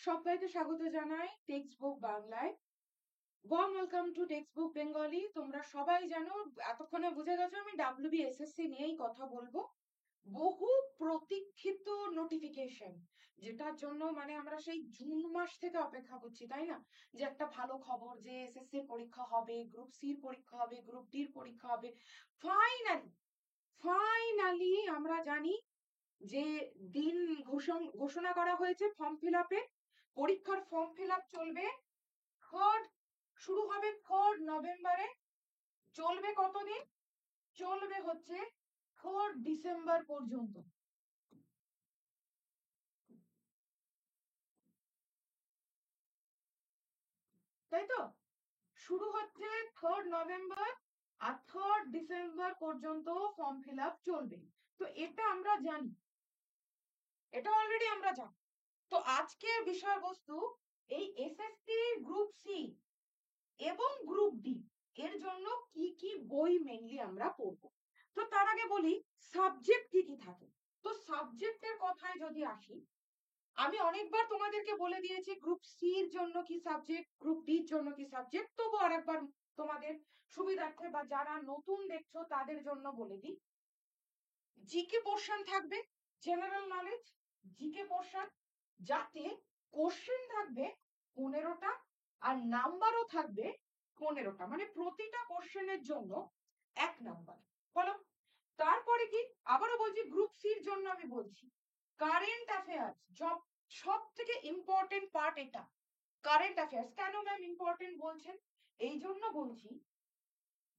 সবাইকে স্বাগত জানাই টেক্সট বুক বাংলায়। Warm welcome to text book Bengali. তোমরা সবাই জানো, এতক্ষণে বুঝে গেছো আমি WBSSC নিয়েই কথা বলবো। বহু প্রতীক্ষিত নোটিফিকেশন, যেটার জন্য মানে আমরা সেই জুন মাস থেকে অপেক্ষা করছি, তাই না? যে একটা ভালো খবর, যে এসএসসি পরীক্ষা হবে, গ্রুপ সির পরীক্ষা হবে, গ্রুপ ডির পরীক্ষা হবে। ফাইনালি ফাইনালি আমরা জানি যে দিন ঘোষণা করা হয়েছে ফর্ম ফিল আপের। পরীক্ষার ফর্ম ফিল আপ চলবে থার্ড, শুরু হবে 3 নভেম্বরে। চলবে কতদিন? চলবে হচ্ছে 3 ডিসেম্বর পর্যন্ত, তাই তো? শুরু হচ্ছে 3 নভেম্বর আর 3 ডিসেম্বর পর্যন্ত ফর্ম ফিল আপ চলবে। তো এটা আমরা জানি, এটা অলরেডি আমরা জানি। তো আজকের বিষয়বস্তু এই এসএসসি গ্রুপ সি এবং গ্রুপ ডি এর জন্য কি কি বই মেনলি আমরা পড়বো। তো তার আগে বলি সাবজেক্ট কি কি থাকে। তো সাবজেক্টের কথায় যদি আসি, আমি অনেকবার তোমাদেরকে বলে দিয়েছি গ্রুপ সি এর জন্য কি সাবজেক্ট, গ্রুপ ডি এর জন্য কি সাবজেক্ট, তবু আরেকবার তোমাদের সুবিধার্থে বা যারা নতুন দেখছো তাদের জন্য বলে দিই। জিকে পোর্শন থাকবে, জেনারেল নলেজ জিকে পোর্শন, যাতে কোশ্চেন থাকবে 15টা আর নাম্বারও থাকবে 15টা, মানে প্রতিটা কোশ্চেনের জন্য 1 নাম্বার। বলো, তারপরে কি? আবারও বলছি, গ্রুপ সির জন্য আমি বলছি কারেন্ট অ্যাফেয়ার্স, সব থেকে ইম্পর্টেন্ট পার্ট এটা। কারেন্ট অ্যাফেয়ার্স কেন ম্যাম ইম্পর্টেন্ট বলছেন? এই জন্য বলছি,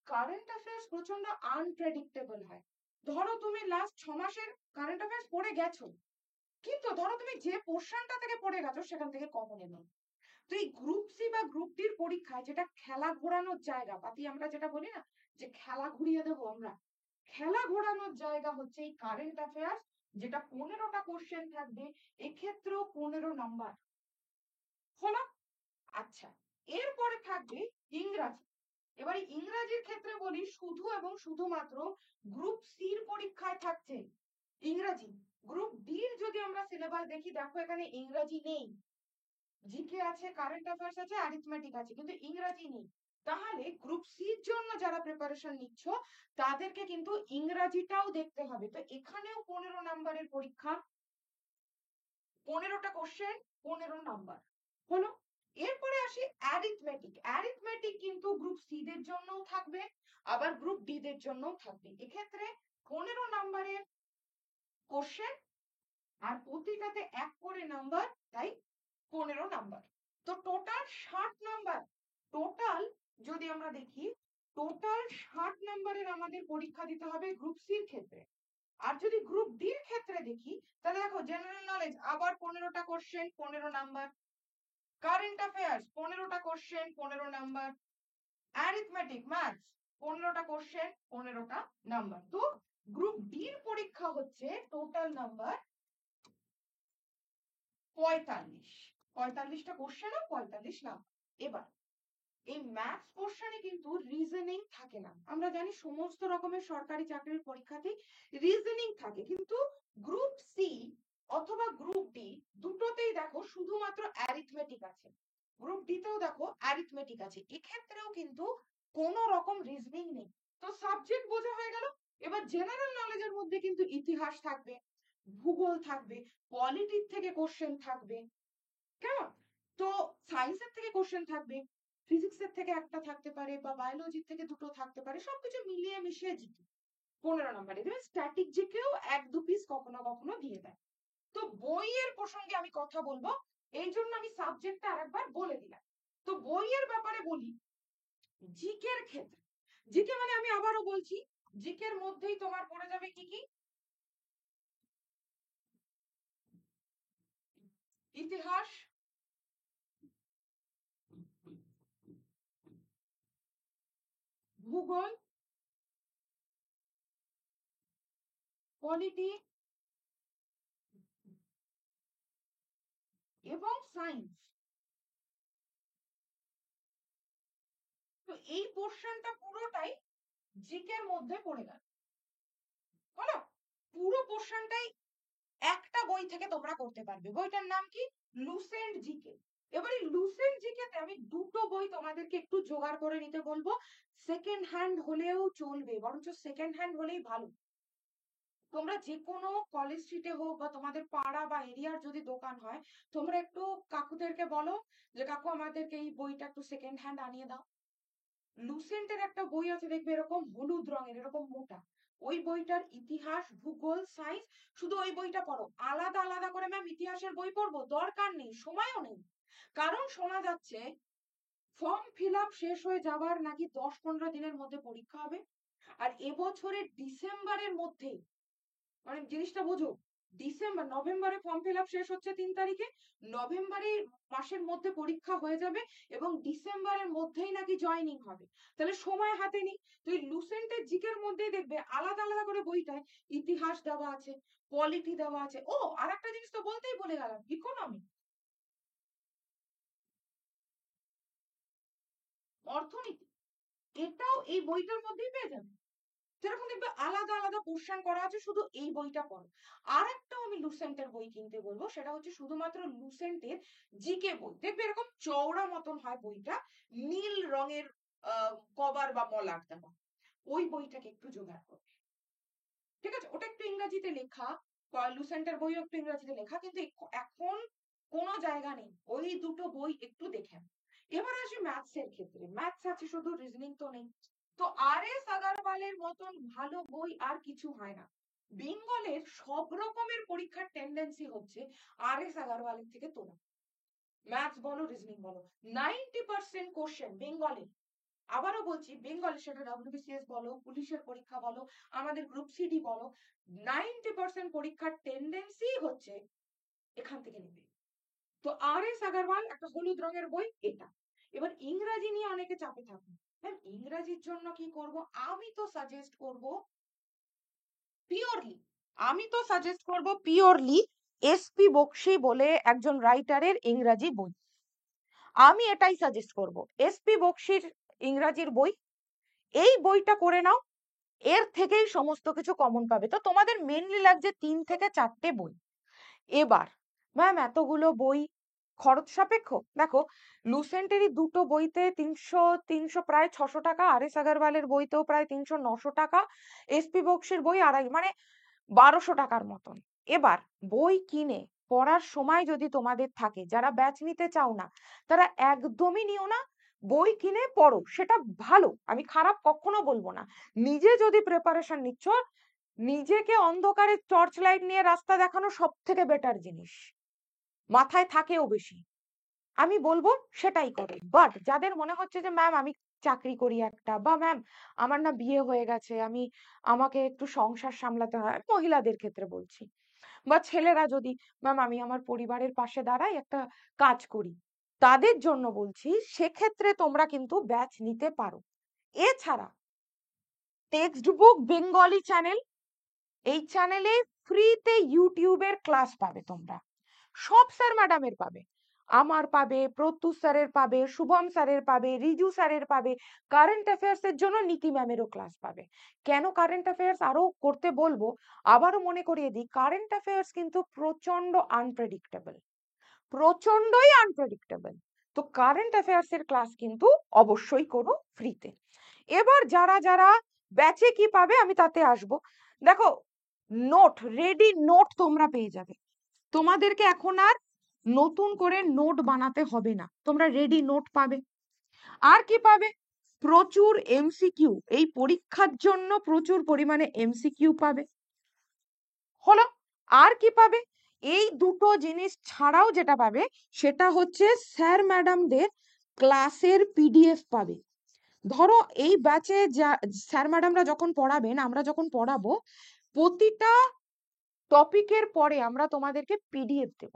কারেন্ট অ্যাফেয়ার্স প্রচন্ড আনপ্রেডিক্টেবল হয়। ধরো তুমি লাস্ট 6 মাসের কারেন্ট অ্যাফেয়ার্স পড়ে গেছো, কিন্তু ধরো তুমি যে পোর্শনটা থেকে পড়ে গেছো সেখান থেকে কমন এলো। তো এই গ্রুপ সি বা গ্রুপ ডির পরীক্ষায়, যেটা খেলা ঘোরানোর জায়গা, পাতি আমরা যেটা বলি না যে খেলা ঘুরিয়ে দেবো আমরা, খেলা ঘোরানোর জায়গা হচ্ছে এই কারেন্ট অ্যাফেয়ার্স, যেটা 15টা কোশ্চেন থাকবে, এক্ষেত্রেও 15 নাম্বার। হলো? আচ্ছা, এরপরে থাকবে ইংরাজি। এবারে ইংরাজির ক্ষেত্রে বলি, শুধু এবং শুধুমাত্র গ্রুপ সির পরীক্ষায় থাকছে ইংরাজি। গ্রুপ ডির যদি আমরা সিলেবাস দেখি, দেখো এখানে ইংরাজি নেই। জিকে আছে, কারেন্ট অ্যাফেয়ার্স আছে, অ্যারিথমেটিক আছে, কিন্তু ইংরাজি নেই। তাহলে গ্রুপ সির জন্য যারা প্রিপারেশন নিচ্ছ তাদেরকে কিন্তু ইংরাজিটাও দেখতে হবে। তো এখানেও 15 নাম্বারের পরীক্ষা, 15টা কোশ্চেন, 15 নাম্বার। হলো? এরপরে আসি অ্যারিথমেটিক। অ্যারিথমেটিক কিন্তু গ্রুপ সি দের জন্যও থাকবে, আবার গ্রুপ ডি দের জন্যও থাকবে। এক্ষেত্রে 15 নাম্বারের কোশ্চেন আর প্রতিটাতে 1 করে নাম্বার, তাই 15 নাম্বার। তো টোটাল 60 নাম্বার। টোটাল যদি আমরা দেখি, টোটাল 60 নাম্বারের আমাদের পরীক্ষা দিতে হবে গ্রুপ সির ক্ষেত্রে। আর যদি গ্রুপ ডির ক্ষেত্রে দেখি, তাহলে দেখো জেনারেল নলেজ আবার 15টা কোশ্চেন, 15 নাম্বার। কারেন্ট অ্যাফেয়ার্স 15টা কোশ্চেন, 15 নাম্বার। অ্যারিথমেটিক ম্যাথস 15টা কোশ্চেন, 15টা নাম্বার। তো গ্রুপ ডির পরীক্ষা হচ্ছে টোটাল নাম্বার 45। 45টা কোশ্চেন আর 45 নাম্বার। এবার এই ম্যাথস পোর্শনে কিন্তু রিজনিং থাকে না। আমরা জানি সমস্ত রকমের সরকারি চাকরির পরীক্ষাতেই রিজনিং থাকে, কিন্তু গ্রুপ সি অথবা গ্রুপ ডি দুটোতেই দেখো শুধুমাত্র অ্যারিথমেটিক আছে। গ্রুপ ডি তেও দেখো অ্যারিথমেটিক আছে, এক্ষেত্রেও কিন্তু কোনো রকম রিজনিং নেই। তো সাবজেক্ট বোঝা হয়ে গেল। এবার জেনারেল নলেজের মধ্যে কিন্তু ইতিহাস থাকবে, ভূগোল থাকবে, পলিটির থেকে কোশ্চেন থাকবে, কেমন? তো সায়েন্সের থেকে কোশ্চেন থাকবে, ফিজিক্সের থেকে একটা থাকতে পারে, বা বায়োলজির থেকে দুটো থাকতে পারে, সবকিছু মিলিয়ে মিশিয়ে জিকে 15 নম্বরে দেবে। স্ট্যাটিক জিকেও 1-2 পিস কখনো কখনো দিয়ে দেয়। তো বইয়ের প্রসঙ্গে আমি কথা বলবো, এই জন্য আমি সাবজেক্টটা আরেকবার বলে দিলাম। তো বইয়ের ব্যাপারে বলি, জিকের ক্ষেত্রে, জিকে মানে আমি আবারও বলছি, জিকের মধ্যেই তোমার পড়ে যাবে কি কি? ইতিহাস, ভূগোল, পলিটি এবং সায়েন্স। তো এই পোর্শনটা পুরোটাই জিকের মধ্যে পড়ে গেল। হলো? পুরো পোর্শনটাই একটা বই থেকে তোমরা করতে পারবে। বইটার নাম কি? Lucent GK. এবারে লুসেন্ট জিকেতে আমি দুটো বই তোমাদেরকে একটু জোগাড় করে নিতে বলবো। সেকেন্ড হ্যান্ড হলেও চলবে, বরঞ্চ সেকেন্ড হ্যান্ড হলেই ভালো। তোমরা যে কোনো কলেজ স্ট্রিটে হোক বা তোমাদের পাড়া বা এরিয়ার যদি দোকান হয়, তোমরা একটু কাকুদেরকে বলো যে কাকু আমাদেরকে এই বইটা একটু সেকেন্ড হ্যান্ড আনিয়ে দাও। লুসেন্টের একটা বই আছে দেখবে এরকম হলুদ রঙের, এরকম মোটা। ওই বইটার ইতিহাস, ভূগোল, সায়েন্স, শুধু ওই বইটা পড়ো। আলাদা আলাদা করে ম্যাম ইতিহাসের বই পড়বো দরকার নেই, সময়ও নেই। কারণ শোনা যাচ্ছে ফর্ম ফিল আপ শেষ হয়ে যাবার নাকি 10-15 দিনের মধ্যে পরীক্ষা হবে। আর এবছরের ডিসেম্বরের মধ্যেই, মানে জিনিসটা বোঝো, ডিসেম্বর নভেম্বরে ফর্ম ফিল আপ শেষ হচ্ছে 3 তারিখে, নভেম্বরে মাসের মধ্যে পরীক্ষা হয়ে যাবে এবং ডিসেম্বরের মধ্যেই নাকি জয়েনিং হবে। তাহলে সময় হাতে নেই। তো এই লুসেন্টের জিকের মধ্যেই দেখবে আলাদা আলাদা করে বইটায় ইতিহাস দেওয়া আছে, পলিটি দেওয়া আছে। ও আর একটা জিনিস তো বলতেই বলে গেলাম, ইকোনমি, অর্থনীতি, এটাও এই বইটার মধ্যেই পেয়ে যাবে। যেরকম দেখবে আলাদা আলাদা কোশ্চেন করা আছে, শুধু এই বইটা পড়ো। আর একটাও আমি লুসেন্টের বই কিনতে বলবো, সেটা হচ্ছে শুধুমাত্র লুসেন্টের জিকে বই। দেখবে এরকম চওড়া মতন হয় বইটা, নীল রঙের কভার বা মলাট দেওয়া। ওই বইটাকে একটু জোগাড় করবে, ঠিক আছে? ওটা একটু ইংরেজিতে লেখা, লুসেন্টের বইও একটু ইংরেজিতে লেখা, কিন্তু এখন কোনো জায়গা নেই। ওই দুটো বই একটু দেখে। এবার আসি ম্যাথস এর ক্ষেত্রে। ম্যাথস আছে শুধু, রিজনিং তো নেই। তো আর এস আগারওয়ালের মতন ভালো বই আর কিছু হয় না। বেঙ্গলের সব রকমের পরীক্ষার টেন্ডেন্সি হচ্ছে আর এস আগারওয়ালের থেকে তোলা। ম্যাথস বলো, রিজনিং বলো, 90% কোশ্চেন বেঙ্গলে। আবারও বলছি, বেঙ্গলে, সেটা ডব্লিউবিসিএস বলো, পুলিশের পরীক্ষা বলো, আমাদের গ্রুপ সিডি বলো, 90% পরীক্ষার টেন্ডেন্সি হচ্ছে এখান থেকে নেবে। তো আর এস আগারওয়াল একটা হলুদ রঙের বই এটা। এবার ইংরাজি নিয়ে অনেকে চাপে থাকুন, ম্যাম ইংরাজির জন্য কি করব? আমি তো সাজেস্ট করব পিওরলি, এসপি বক্সি বলে একজন রাইটারের ইংরাজি বই। আমি এটাই সাজেস্ট করব, এসপি বক্সির ইংরাজির বই। এই বইটা করে নাও, এর থেকেই সমস্ত কিছু কমন পাবে। তো তোমাদের মেনলি লাগছে 3 থেকে 4টে বই। এবার ম্যাম এতগুলো বই খরচ সাপেক্ষ? দেখো, লুসেন্টেরই দুটো বইতে 300 প্রায় 600 টাকা, আর এস আগারওয়ালের বইতেও প্রায় 300-900 টাকা, এসপি বক্সির বই 250, মানে 1200 টাকার মতন। এবার বই কিনে পড়ার সময় যদি তোমাদের থাকে, যারা ব্যাচ নিতে চাও না তারা একদমই নিও না। বই কিনে পড়ো, সেটা ভালো, আমি খারাপ কখনো বলবো না। নিজে যদি প্রিপারেশন নিচ্ছ, নিজেকে অন্ধকারে টর্চ লাইট নিয়ে রাস্তা দেখানো সব থেকে বেটার জিনিস, মাথায় থাকেও বেশি। আমি বলবো সেটাই করো। বাট যাদের মনে হচ্ছে যে ম্যাম আমি চাকরি করি একটা, বা ম্যাম আমার না বিয়ে হয়ে গেছে, আমাকে একটু সংসার সামলাতে হয়, মহিলাদের ক্ষেত্রে বলছি, বা ছেলেরা যদি ম্যাম আমি আমার পরিবারের পাশে দাঁড়াই, একটা কাজ করি, তাদের জন্য বলছি সেক্ষেত্রে তোমরা কিন্তু ব্যাচ নিতে পারো। এছাড়া টেক্সট বুক বেঙ্গলি চ্যানেল, এই চ্যানেলে ফ্রিতে ইউটিউবের ক্লাস পাবে তোমরা, সব স্যার ম্যাডামের পাবে, আমার পাবে, প্রত্যুষ স্যারের পাবে, শুভম স্যারের পাবে, রিজু স্যারের পাবে। কারেন্ট অ্যাফেয়ার্স এর জন্য নীতি ম্যামেরও ক্লাস পাবে। কেন কারেন্ট অ্যাফেয়ার্স আরো করতে বলবো, আবারও মনে করিয়ে দিই, কারেন্ট অ্যাফেয়ার্স কিন্তু প্রচন্ড আনপ্রেডিক্টেবল, প্রচন্ডই আনপ্রেডিক্টেবল। তো কারেন্ট অ্যাফেয়ার্স এর ক্লাস কিন্তু অবশ্যই করো ফ্রিতে। এবার যারা যারা ব্যাচে কি পাবে আমি তাতে আসবো। দেখো, নোট, রেডি নোট তোমরা পেয়ে যাবে। তোমাদেরকে এখন আর নতুন করে নোট বানাতে হবে না, তোমরা রেডি নোট পাবে। আর কি পাবে? প্রচুর এমসিকিউ, এই পরীক্ষার জন্য প্রচুর পরিমাণে এমসিকিউ পাবে। হলো, আর কি পাবে? এই দুটো জিনিস ছাড়াও যেটা পাবে সেটা হচ্ছে স্যার ম্যাডামদের ক্লাসের পিডিএফ পাবে। ধরো এই ব্যাচে যা স্যার ম্যাডামরা যখন পড়াবেন, আমরা যখন পড়াবো, প্রতিটা টপিকের পরে আমরা তোমাদেরকে পিডিএফ দেব,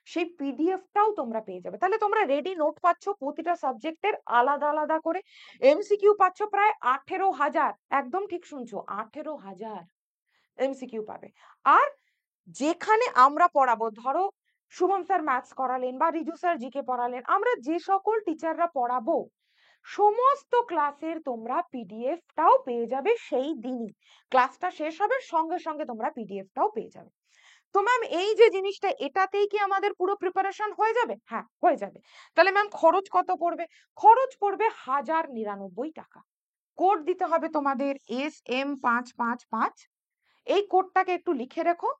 সেই পিডিএফটাও তোমরা পেয়ে যাবে। তাহলে তোমরা রেডি নোট পাচ্ছ প্রতিটা সাবজেক্টের আলাদা আলাদা করে, এমসিকিউ পাচ্ছ প্রায় 18,000, একদম ঠিক শুনছো, 18,000 এমসিকিউ পাবে। আর যেখানে আমরা পড়াবো, ধরো শুভম স্যার ম্যাথস করালেন বা রিজু স্যার জিকে পড়ালেন, আমরা যে সকল টিচাররা পড়াবো সমস্ত ক্লাসের তোমরা পিডিএফটাও পেয়ে যাবে সেই দিনই, ক্লাসটা শেষ হবে সঙ্গে সঙ্গে তোমরা পিডিএফটাও পেয়ে যাবে। তো ম্যাম এই যে জিনিসটা, এটাতেই কি আমাদের পুরো প্রিপারেশন হয়ে যাবে? হ্যাঁ হয়ে যাবে। তাহলে ম্যাম খরচ কত পড়বে? খরচ পড়বে 1099 টাকা। কোড দিতে হবে তোমাদের SM555। এই কোডটাকে একটু লিখে রেখো,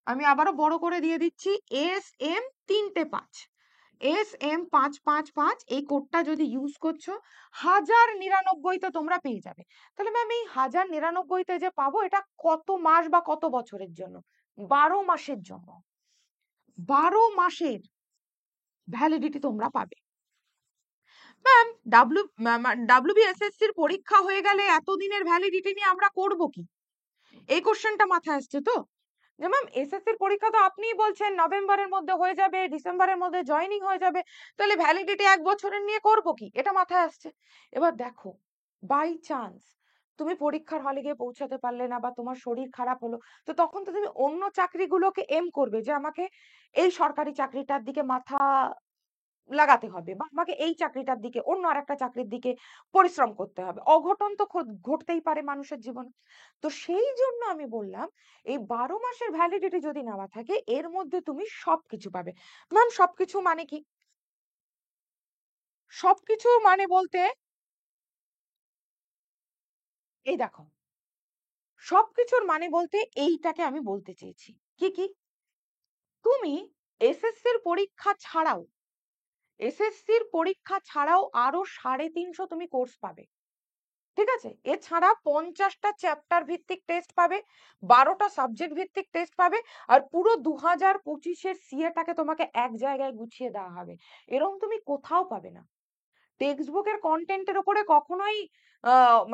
আমি আবারও বড় করে দিয়ে দিচ্ছি, SM3 5, SM555। এই কোডটা যদি ইউজ করছো 1099তে তোমরা পেয়ে যাবে। তাহলে ম্যাম এই 1099তে যে পাবো, এটা কত মাস বা কত বছরের জন্য? 12 মাসের জন্য। 12 মাসের ভ্যালিডিটি তোমরা পাবে। ম্যাম WBSSC পরীক্ষা হয়ে গেলে এতদিনের ভ্যালিডিটি নিয়ে আমরা করব কি? এই কোশ্চেনটা মাথায় আসছে তো, যে ম্যাম এসএসসির পরীক্ষা তো আপনিই বলছেন নভেম্বরের মধ্যে হয়ে যাবে, ডিসেম্বরের মধ্যে জয়েনিং হয়ে যাবে, তাহলে ভ্যালিডিটি 1 বছরের নিয়ে করব কি? এটা মাথায় আসছে। এবার দেখো, বাই চান্স তুমি পরীক্ষার হলে গিয়ে পৌঁছাতে পারলে না, বা তোমার শরীর খারাপ হলো, তো তখন তো তুমি অন্য চাকরিগুলোকে এম করবে যে আমাকে এই সরকারি চাকরিটার দিকে মাথা লাগাতে হবে, বা আমাকে এই চাকরিটার দিকে, অন্য আরেকটা চাকরির দিকে পরিশ্রম করতে হবে। অঘটন তো ঘটতেই পারে মানুষের জীবনে। তো সেই জন্য আমি বললাম, এই 12 মাসের ভ্যালিডিটি যদি নেওয়া থাকে, এর মধ্যে তুমি সবকিছু পাবে। ম্যাম সবকিছু মানে কি? সবকিছু মানে বলতে, এই দেখো, সবকিছুর মানে বলতে এইটাকে আমি বলতে চেয়েছি। কি কি? তুমি এসএসসির পরীক্ষা ছাড়াও, এসএসসির পরীক্ষা ছাড়াও আরো 350 তুমি কোর্স পাবে। ঠিক আছে? এছাড়া 50টা চ্যাপ্টার ভিত্তিক টেস্ট পাবে, 12টা সাবজেক্ট ভিত্তিক টেস্ট পাবে, আর পুরো 2025-এর সিএটাকে তোমাকে এক জায়গায় গুছিয়ে দেওয়া হবে। এরকম তুমি কোথাও পাবে না। টেক্সট বুকের কন্টেন্টের উপরে কখনোই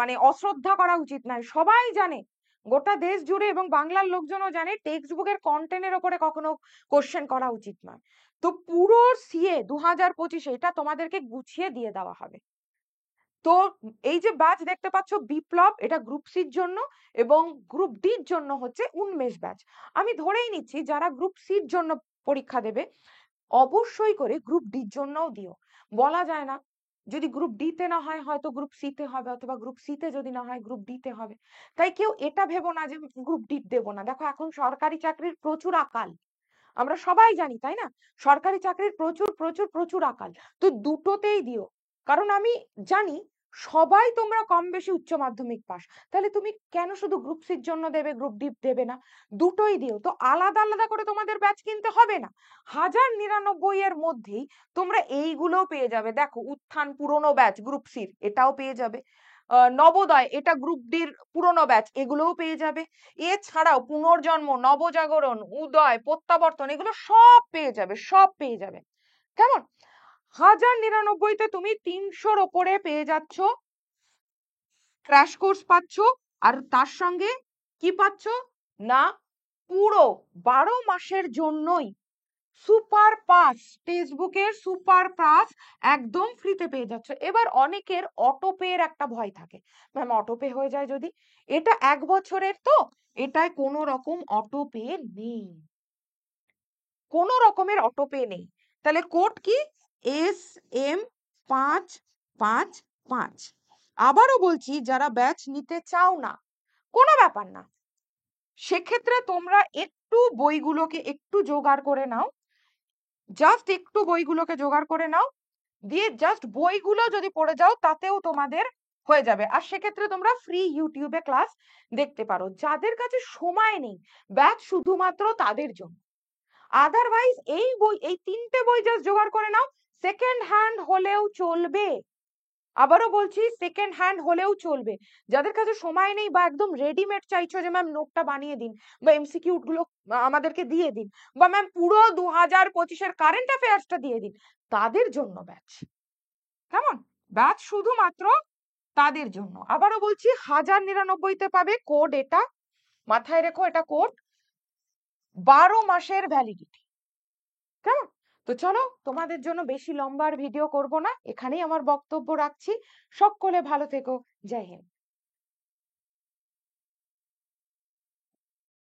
মানে অশ্রদ্ধা করা উচিত নয়। সবাই জানে, গোটা দেশ জুড়ে এবং বাংলার লোকজনও জানে, টেক্সট বুকের কন্টেন্টের উপরে কখনো কোশ্চেন করা উচিত নয়। তো পুরো সিএ 2025 এটা তোমাদেরকে গুছিয়ে দিয়ে দেওয়া হবে। তো এই যে ব্যাচ দেখতে পাচ্ছ বিপ্লব, এটা গ্রুপ সির জন্য, এবং গ্রুপ ডির জন্য হচ্ছে উন্মেষ ব্যাচ। আমি ধরেই নিচ্ছি যারা গ্রুপ সির জন্য পরীক্ষা দেবে, অবশ্যই করে গ্রুপ ডির জন্যও দিও। বলা যায় না, যদি গ্রুপ ডি তে না হয় হয়তো গ্রুপ সি তে হবে, অথবা গ্রুপ সি তে যদি না হয় গ্রুপ ডি তে হবে। তাই কেউ এটা ভেবো না যে গ্রুপ ডি দেবো না। দেখো এখন সরকারি চাকরির প্রচুর আকাল, আমরা সবাই জানি তাই না? সরকারি চাকরির প্রচুর প্রচুর প্রচুর আকাল। তো দুটোতেই দিও, কারণ আমি জানি সবাই তোমরা কম বেশি উচ্চ মাধ্যমিক পাস, তাহলে তুমি কেন শুধু গ্রুপ সির জন্য দেবে, গ্রুপ ডি দেবে না? দুটোই দিও। তো আলাদা আলাদা করে তোমাদের ব্যাচ কিনতে হবে না, 1099 এর মধ্যেই তোমরা এইগুলোও পেয়ে যাবে। দেখো, উত্থান পুরনো ব্যাচ গ্রুপ সির, এটাও পেয়ে যাবে। নবোদয়, এটা গ্রুপ ডির পুরনো ব্যাচ, এগুলোও পেয়ে যাবে। এছাড়াও পুনর্জন্ম, নবজাগরণ, উদয়, প্রত্যাবর্তন, এগুলো সব পেয়ে যাবে, সব পেয়ে যাবে। কেমন? 1099-তে তুমি 300-র ওপরে পেয়ে যাচ্ছ, ক্র্যাশ কোর্স পাচ্ছ, আর তার সঙ্গে কি পাচ্ছ না, পুরো 12 মাসের জন্যই সুপার পাস, টেক্সট বুকের সুপার পাস একদম ফ্রিতে পেয়ে যাচ্ছ। এবার অনেকের অটোপের একটা ভয় থাকে, ম্যাম অটোপে হয়ে যায় যদি। এটা 1 বছরের, তো এটায় কোনো রকম অটোপে নেই, কোনো রকমের অটোপে নেই। তাহলে কোড কি? SM555। আবারও বলছি, যারা ব্যাচ নিতে চাও না, কোনো ব্যাপার না, সেক্ষেত্রে তোমরা একটু বইগুলোকে একটু জোগাড় করে নাও, জাস্ট একটু বইগুলোকে জোগাড় করে নাও, দিয়ে জাস্ট বইগুলো যদি পড়ে যাও তাতেও তোমাদের হয়ে যাবে। আর সেক্ষেত্রে তোমরা ফ্রি ইউটিউবে ক্লাস দেখতে পারো। যাদের কাছে সময় নেই, ব্যাচ শুধুমাত্র তাদের জন্য। আদারওয়াইজ এই বই, এই 3টে বই জাস্ট জোগাড় করে নাও, সেকেন্ড হ্যান্ড হলেও চলবে। আবারও বলছি, সেকেন্ড হ্যান্ড হলেও চলবে। যাদের কাছে সময় নেই, বা একদম রেডিমেড চাইছো যে ম্যাম নোটটা বানিয়ে দিন, বা এমসিকিউ গুলো আমাদেরকে দিয়ে দিন, বা ম্যাম পুরো 2025-এর কারেন্ট অ্যাফেয়ার্সটা দিয়ে দিন, তাদের জন্য ব্যাচ। কেমন? ব্যাচ শুধুমাত্র তাদের জন্য। আবারও বলছি, 1099-তে পাবে। কোড এটা মাথায় রেখো, এটা কোড, 12 মাসের ভ্যালিডিটি। কেমন? তো চলো, তোমাদের জন্য বেশি লম্বার ভিডিও করব না, এখানেই আমার বক্তব্য রাখছি। সকলে ভালো থেকো। জয় হিন্দ।